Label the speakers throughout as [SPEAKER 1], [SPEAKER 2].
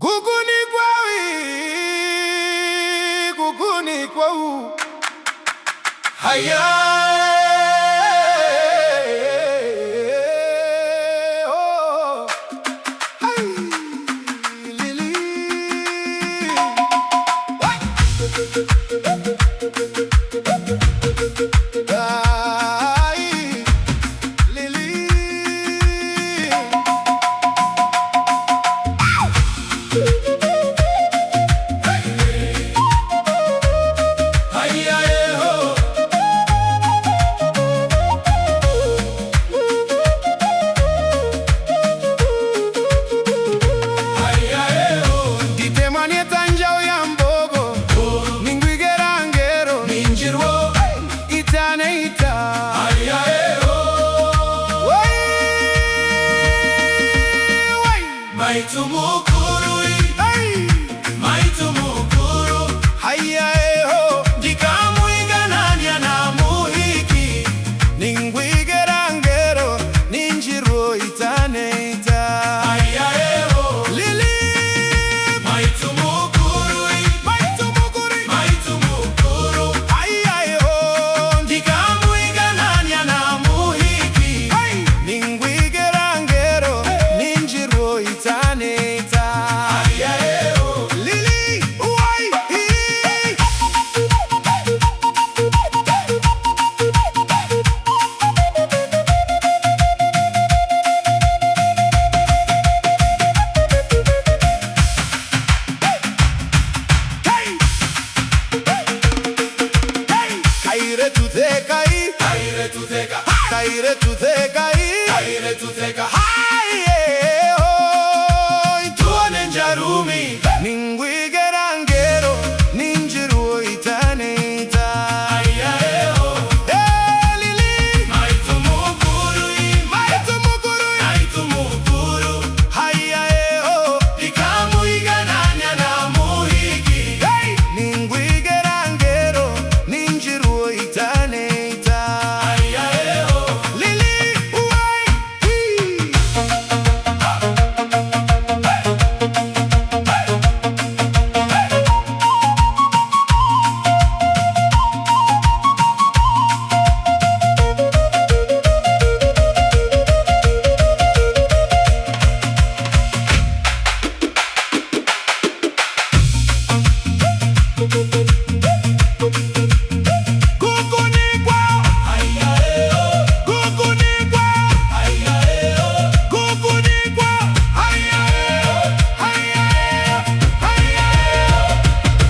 [SPEAKER 1] Guguni kwawi, guguni kwau. Haya, oh, hey, Lili. Ay, Lili.
[SPEAKER 2] Maitu mukuru, maitu mukuru.
[SPEAKER 1] Haya eho,
[SPEAKER 2] Ndikamuiga nanya na muhiki.
[SPEAKER 1] ningwigera ngero, ninjiro itane ita.
[SPEAKER 2] Haya eho,
[SPEAKER 1] Lili,
[SPEAKER 2] maitu mukuru,
[SPEAKER 1] maitu mukuru.
[SPEAKER 2] maitu mukuru.
[SPEAKER 1] Haya eho,
[SPEAKER 2] Ndikamuiga nanya na muhiki.
[SPEAKER 1] hey, ningwigera ngero, ninjiro itane ita.
[SPEAKER 2] Haya eho,
[SPEAKER 1] Lili, uwai, hii. Kaire tutekai,
[SPEAKER 2] kaire tuteka,
[SPEAKER 1] kaire tutekai,
[SPEAKER 2] kaire tuteka.
[SPEAKER 1] haye hoi
[SPEAKER 2] Tuone njarumi.
[SPEAKER 1] ningwigera ngero ninjiruo itane ita.
[SPEAKER 2] Haya eho,
[SPEAKER 1] Lili,
[SPEAKER 2] maitu mukuru,
[SPEAKER 1] maitu mukuru.
[SPEAKER 2] maitu mukuru.
[SPEAKER 1] Haya eho,
[SPEAKER 2] Ndikamuiga nanya na muhiki.
[SPEAKER 1] hey, ningwigera ngero ninjiruo itane ita.
[SPEAKER 2] Haya eho,
[SPEAKER 1] Lili, uwai, hii. Gugunikwa,
[SPEAKER 2] haya eho,
[SPEAKER 1] gugunikwa,
[SPEAKER 2] haya eho.
[SPEAKER 1] gugunikwa. Haya eho, haya eho, haya eho.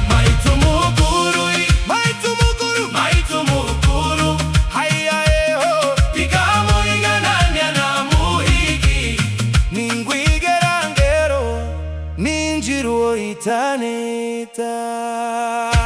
[SPEAKER 2] Maitu mukuru,
[SPEAKER 1] Maitu mukuru.
[SPEAKER 2] maitu mukuru.
[SPEAKER 1] Haya eho,
[SPEAKER 2] Ndikamuiga nanya na muhiki.
[SPEAKER 1] ningwigera ngero ninjiruo itane ita.